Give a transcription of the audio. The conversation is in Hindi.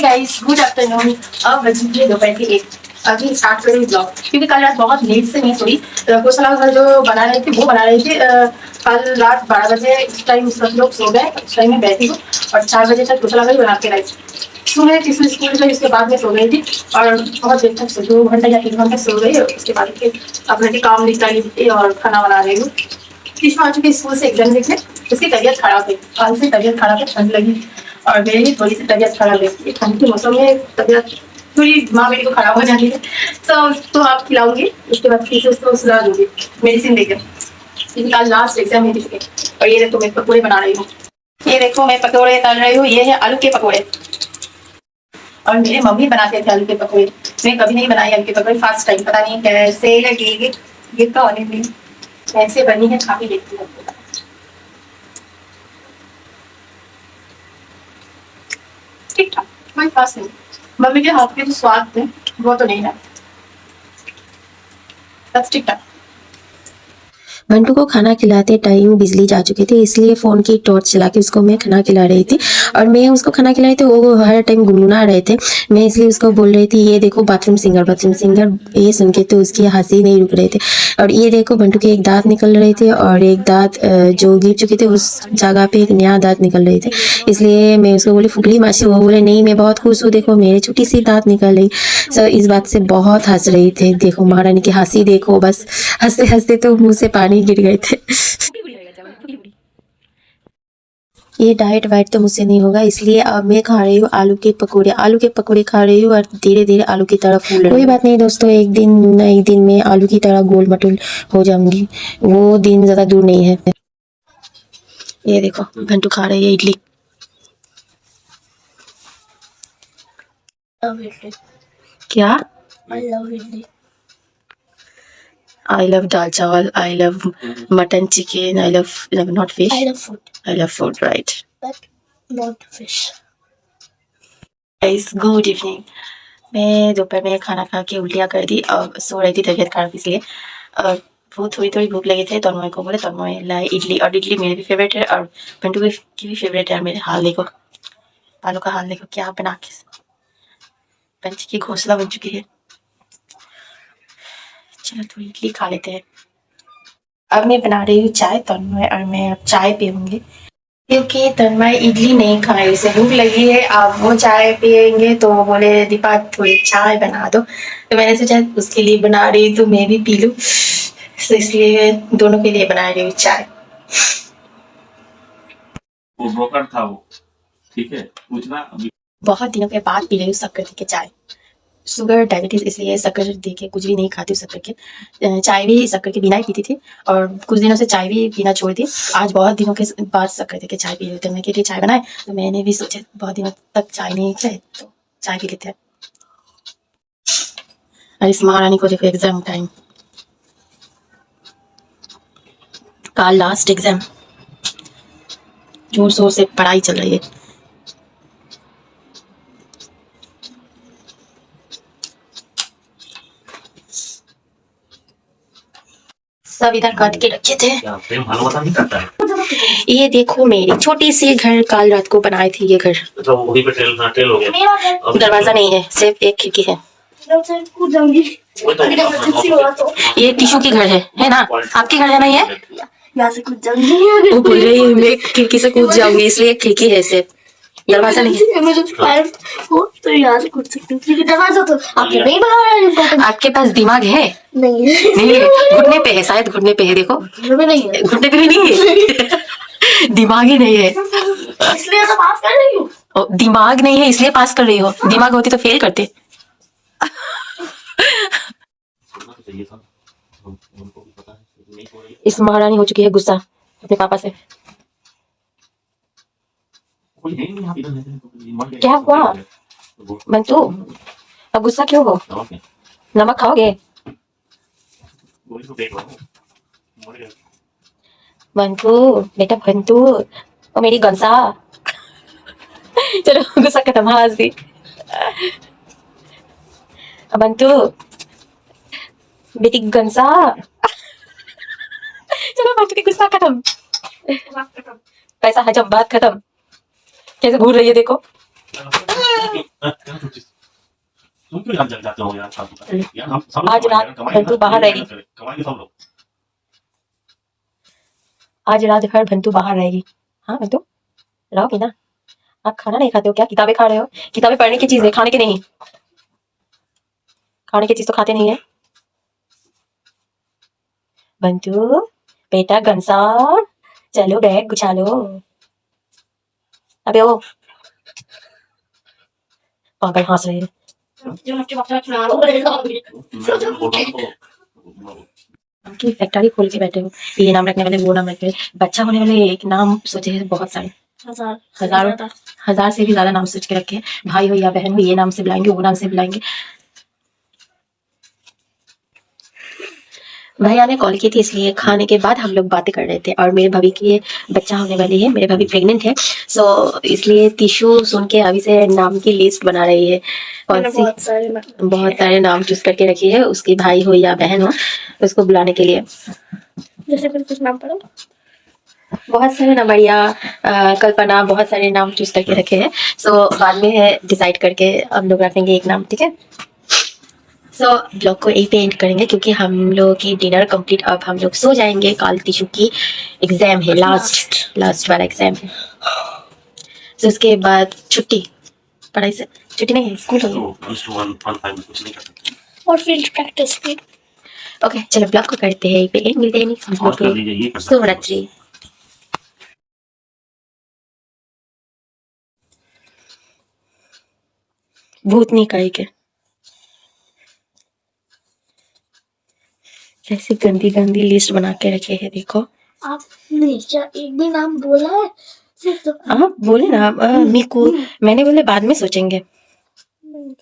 Hey guys, good afternoon. अब बज गए दोपहर के 1। अभी स्टार्ट कर रही ब्लॉग, क्योंकि कल रात बहुत लेट से नहीं सोई। कुशला घर जो बना रहे थे वो बना रही थी। कल रात 12 बजे इस टाइम सब लोग सो गए, उस टाइम में बैठी हूँ और 4 बजे तक कुशला घर बना के रही। सुबह किसी स्कूल गई, उसके बाद में सो गई थी और बहुत देर तक सो, 2 घंटा या 3 घंटा सो गई। उसके बाद फिर अपने काम निकाली और खाना बना रही हूँ। कृष्णा आ चुकी स्कूल से एग्जाम लिखने, उसकी तबीयत खराब है, कल से तबीयत खराब है, ठंड लगी और मेरी भी थोड़ी सी तबीयत खराब है। ठंड के मौसम में तबीयत थोड़ी माँ मेरी को खराब हो जाती है, तो उसको आप खिलाऊंगी, उसके बाद फिर से उसको सुला दूंगी मेडिसिन देकर, क्योंकि कल लास्ट एग्जाम है किसी के। और ये देखो मैं पकौड़े बना रही हूँ, ये देखो मैं पकौड़े तल रही हूँ। ये है आलू के पकौड़े और मेरे मम्मी बनाते थे आलू के पकौड़े। मैं कभी नहीं बनाई आलू के पकौड़े, फर्स्ट टाइम। पता नहीं कैसे लगेगी, ये तो ऑनेस्ट नहीं कैसे बनी है, खा के देखती हूँ। ठीक ठाक, कोई खास नहीं। मम्मी के हाथ के जो स्वाद थे वो तो नहीं है, बस ठीक ठाक। मंटू को खाना खिलाते टाइम बिजली जा चुके थे, इसलिए फ़ोन की टॉर्च चला के उसको मैं खाना खिला रही थी। और मैं उसको खाना खिलाई तो वो हर टाइम गुनगुना रहे थे। मैं इसलिए उसको बोल रही थी, ये देखो बाथरूम सिंगर, बाथरूम सिंगर। ये सुन के तो उसकी हंसी नहीं रुक रहे थे। और ये देखो मंटू के एक दांत निकल रहे थे और एक दांत जो गिर चुके थे उस जगह पे एक नया दांत निकल रहे थे। इसलिए मैं उसको बोली फुकली मासी, वो बोले नहीं मैं बहुत खुश हूँ, देखो मेरे छोटी सी दांत निकल रही। सो इस बात से बहुत हंस रही थे। देखो महारानी की हंसी देखो, बस हंसते हंसते तो मुंह से पानी गिर गए थे। ये डाइट वाइट तो मुझसे नहीं होगा, इसलिए अब मैं खा रही हूँ आलू के पकौड़े। आलू के पकौड़े खा रही हूँ और धीरे धीरे आलू की तरह फूल रही। कोई बात नहीं दोस्तों, एक दिन न एक दिन में आलू की तरह गोल मटोल हो जाऊंगी, वो दिन ज्यादा दूर नहीं है। ये देखो घंटू खा रही है इडली। क्या? I love dal chawal, I love mutton chicken, I love not fish. I love food, I love food, right? but not fish. Guys, good evening. मैं दोपहर में खाना खा के उल्टियाँ कर दी और सो रही थी, तबीयत खराब इसलिए। और वो थोड़ी थोड़ी भूख लगी थे, तन्मय को बोले, तन्मय लाए इडली। और इडली मेरी भी फेवरेट है और पिंटू की भी फेवरेट है। मेरे हाल देखो, बालों का हाल देखो, क्या बना के पंछी की घोंसला बन चुकी है। चलो थोड़ी इडली खा लेते हैं। अब मैं बना रही हूँ चाय, तन्मय और मैं अब चाय पीऊंगी, क्योंकि तन्मय इडली नहीं खाए, उसे भूख लगी है। अब वो चाय पियेंगे तो वो बोले दीपा थोड़ी चाय बना दो, तो मैंने सोचा उसके लिए बना रही तो मैं भी पी लूँ, तो इसलिए दोनों के लिए बना रही हूँ चाय। वो ब्रोकर था वो, ठीक है, पूछना अभी। बहुत दिनों के बाद पी रही हूँ शक्कर के चाय। शुगर डायबिटीज, इसलिए शक्कर दे के कुछ भी नहीं खाती हूँ शक्कर के। चाय भी शक्कर के बिना ही पीती थी और कुछ दिनों से चाय भी पीना छोड़ दी। आज बहुत दिनों के बाद शक्कर दे के चाय पी लेते हैं। मैं के लिए चाय बनाए तो मैंने भी सोचा बहुत दिनों तक चाय नहीं खाए तो चाय पी लेते हैं। और इस महारानी को देखो, एग्जाम टाइम, कल लास्ट एग्जाम, जोर शोर से पढ़ाई चल रही है। सब इधर काट के रखे थे। ये देखो मेरी छोटी सी घर कल रात को बनाए थे। ये घर तो वही पे टेल हो गया। दरवाजा नहीं है, सिर्फ एक खिड़की है। ये टिश्यू की घर है ना? आपके घर है ना? ये यहाँ से कूद जाऊंगी। वो बोल रही है मैं खिड़की से कूद जाऊंगी, इसलिए खिड़की है, सिर्फ दरवाजा नहीं है। मुझे तो यहाँ से कूद सकती हूँ, क्योंकि दरवाजा तो आपके नहीं बना रहा है। आपके पास दिमाग है? नहीं है, नहीं है, घुटने पे है, शायद घुटने पे है। देखो में नहीं है, घुटने पे भी नहीं है। दिमाग ही नहीं है, इसलिए तो पास कर रही हूँ। दिमाग नहीं है इसलिए पास कर रही हो। दिमाग होती तो फेल करते। इस महारानी हो चुकी है गुस्सा अपने पापा से। क्या हुआ मंटू, अब गुस्सा क्यों हो? नमक खाओगे? मंटू बेटा, मंटू ओ मेरी गंसा। चलो गुस्सा खत्म, हंस दी। मंटू बेटी गंसा। चलो मंटू की गुस्सा खत्म, पैसा हजम, बात खत्म। कैसे घूर रही है देखो। क्या सोचिस? तुम क्यों यहाँ जग जाते हो यार फालतू का? यार हम सब आज लोग रात कमाएंगे बंटू ना, बाहर ये रहेगी। करें, कमाएंगे सब लोग। आज रात भर बंटू बाहर रहेगी। हाँ बंटू रहोगी ना? आप खाना नहीं खाते हो क्या? किताबें खा रहे हो? किताबें पढ़ने की चीज है, खाने की नहीं। खाने की चीज तो खाते नहीं है। बंटू बेटा घनसार, चलो बैग गुछा लो। अबे ओ पागल हंस रहे हैं। की फैक्ट्री खोल के बैठे हो, ये नाम रखने वाले वो नाम रखने वाले, बच्चा होने वाले एक नाम सोचे हैं बहुत सारे, हजारों हजार से भी ज्यादा नाम सोच के रखे हैं। भाई हो या बहन हो, ये नाम से बुलाएंगे, वो नाम से बुलाएंगे। भैया ने कॉल की थी इसलिए खाने के बाद हम लोग बातें कर रहे थे, और मेरे भाभी की बच्चा होने वाली है, मेरे भाभी प्रेग्नेंट है, सो इसलिए टिशू सुन के अभी से नाम की लिस्ट बना रही है। कौन सी बहुत सारे नाम चूज करके रखी है, उसकी भाई हो या बहन हो उसको बुलाने के लिए। जैसे कुछ नाम पढ़ो। बहुत सारे नाम, बढ़िया कल्पना, बहुत सारे नाम चूज करके रखे हैं। सो बाद में डिसाइड करके हम लोग रखेंगे एक नाम, ठीक है। सो ब्लॉग को यही पे एंड करेंगे क्योंकि हम लोग की डिनर कंप्लीट, अब हम लोग सो जाएंगे। कल टिशू की एग्जाम है, लास्ट वाला एग्जाम है। सो उसके बाद छुट्टी, पढ़ाई से छुट्टी नहीं है, स्कूल होगी। तो 1:1:5 में कुछ नहीं कर सकते। और फील्ड प्रैक्टिस की। ओके चलो ब्लॉग को करते हैं, पे एंड मिलते हैं नेक्स्ट और कर ब्लॉग लीजिए, ये में। कर सकते हैं। शुभरात्रि। भूतनी काई के कैसी गंदी गंदी लिस्ट बना के रखे हैं, देखो। आपने क्या एक भी नाम बोला है? सिर्फ तो आप बोले ना मीकू, मैंने बोले बाद में सोचेंगे। नहीं,